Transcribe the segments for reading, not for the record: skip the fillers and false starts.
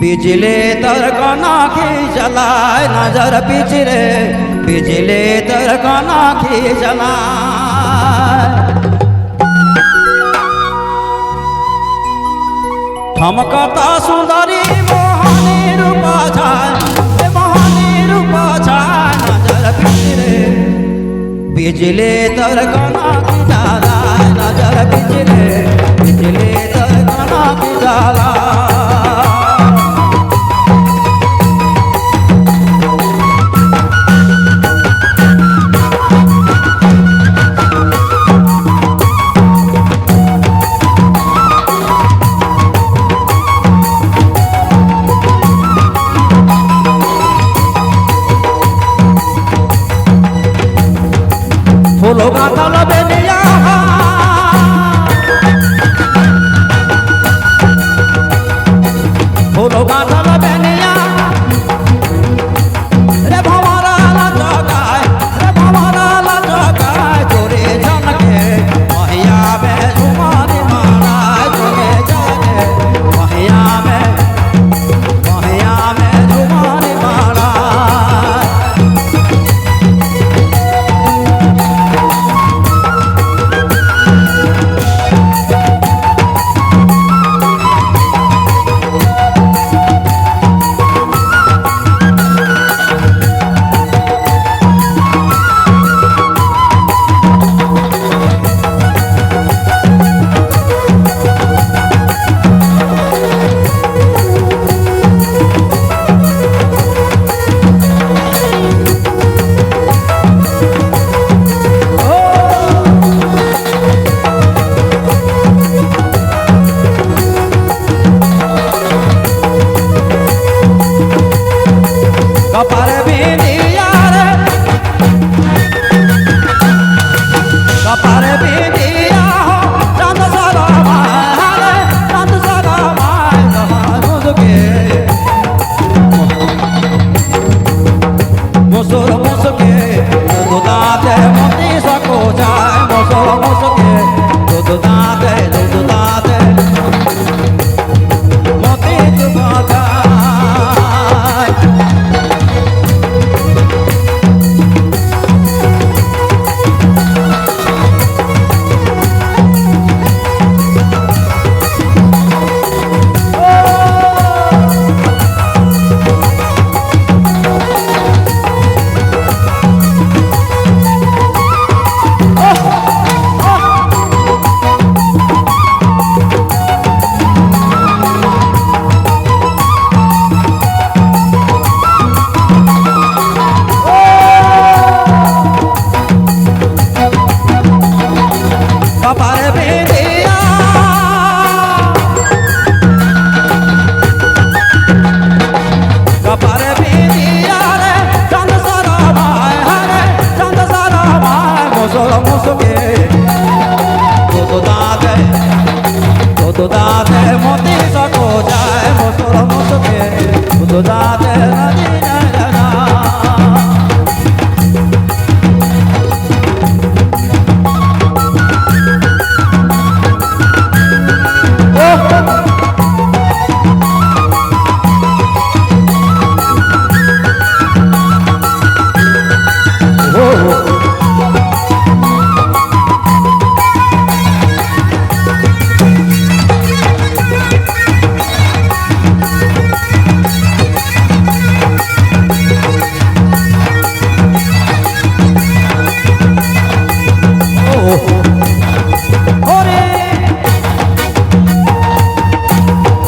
बिजली तरकना की जलाए नजर पिछले बिजली तरकना की जलाए ठमकता सुंदरी मोहनी रूपा छाए नजर पिछले बिजली तरकना की जलाए नजर पिछले बिजली तरकना की जलाए फूलों का थाला बेनिया फूलों का थाला बेनिया रे भंवरा ला जगाए रे भंवरा ला जगाए जोरे जनके महिया में झुमानी मारा जोरे जनके महिया में झुमानी मारा कपारे बिंदिया रे कपारे बिंदिया हो चांद सारा मारे चांद सारा मारे कहानों के मुसुर मुसके दूध दाते मोती सको जाए मुसुर मुसके दूध दाते मोती चुपा जाए कपारे बिंदिया कपारे बिंदिया रे चांद सारा भाई हरे चांद सारा भाई मुसुर मुसके दूध दाते मोती सको जाए मुसुर मुसके दूध दाते नदी नैना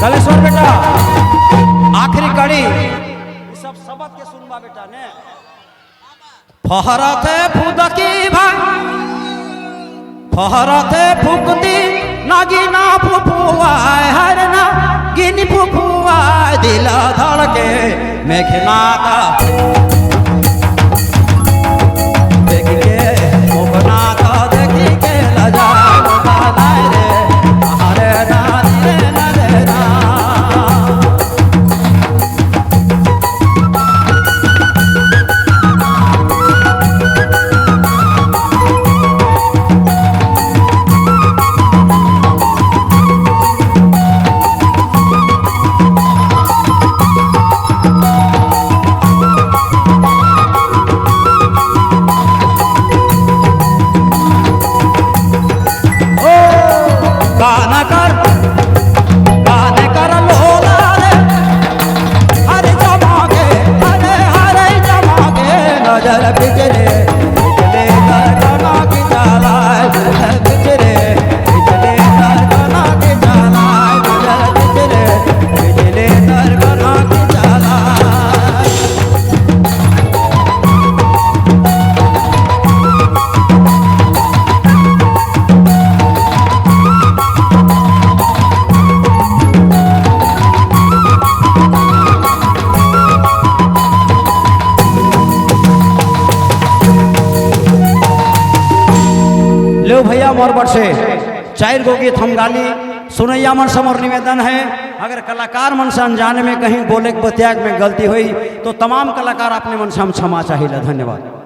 कलेश्वर बेटा आखिरी कड़ी सब शब्द के सुनबा बेटा ने फहरते फुदकी भाई फहरते फुकती नागिना फुफुआए हर ना गिनी फुफुआए दिला धड़के मेघनाथा देख के मोहनाथा देखी के लजाए मोहनाए रे हरे नानी रे नरे ना मोर बट से 4 गो गीत हम गाली सुनैया मन से मोर निवेदन है, अगर कलाकार मन से अनजाने में कहीं बोले बत्याग में गलती हुई तो तमाम कलाकार अपने मन से हम क्षमा चाहिए। धन्यवाद।